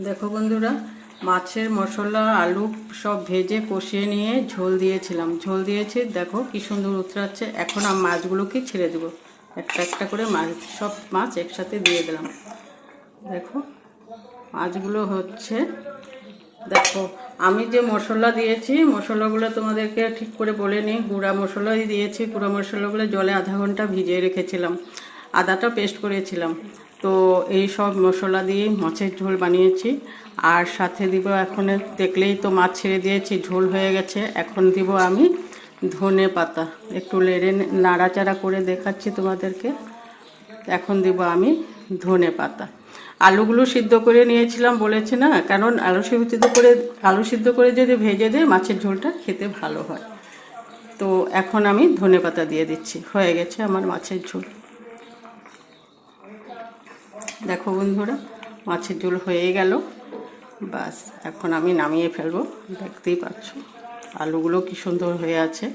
দেখো বন্ধুরা, মাছের মশলা আলু সব ভেজে কষিয়ে নিয়ে ঝোল দিয়েছিলাম, ঝোল দিয়েছি। দেখো কি সুন্দর উতরাচ্ছে। এখন আমি মাছগুলোকে ছেড়ে দেবো, একটা একটা করে মাছ, সব মাছ একসাথে দিয়ে দিলাম। দেখো মাছগুলো হচ্ছে। দেখো আমি যে মশলা দিয়েছি, মশলাগুলো তোমাদেরকে ঠিক করে বলে নিই। গুঁড়া মশলাই দিয়েছি, গুঁড়া মশলাগুলো জলে আধা ঘন্টা ভিজিয়ে রেখেছিলাম, আদাটা পেস্ট করেছিলাম। তো এই সব মশলা দিয়ে মাছের ঝোল বানিয়েছি। আর সাথে দিব, এখন দেখলেই তো মাছ ছেড়ে দিয়েছি, ঝোল হয়ে গেছে। এখন দিব আমি ধনে পাতা, একটু লেড়ে নাড়াচাড়া করে দেখাচ্ছি তোমাদেরকে। এখন দিব আমি ধনে পাতা। আলুগুলো সিদ্ধ করে নিয়েছিলাম বলেছি না, কারণ আলু সিদ্ধ করে যদি ভেজে দেয় মাছের ঝোলটা খেতে ভালো হয়। তো এখন আমি ধনে পাতা দিয়ে দিচ্ছি, হয়ে গেছে আমার মাছের ঝোল। দেখো বন্ধুরা, মাছের ঝোল হয়ে গেল। বাস এখন আমি নামিয়ে ফেলবো। দেখতেই পাচ্ছ আলুগুলো কি সুন্দর হয়ে আছে।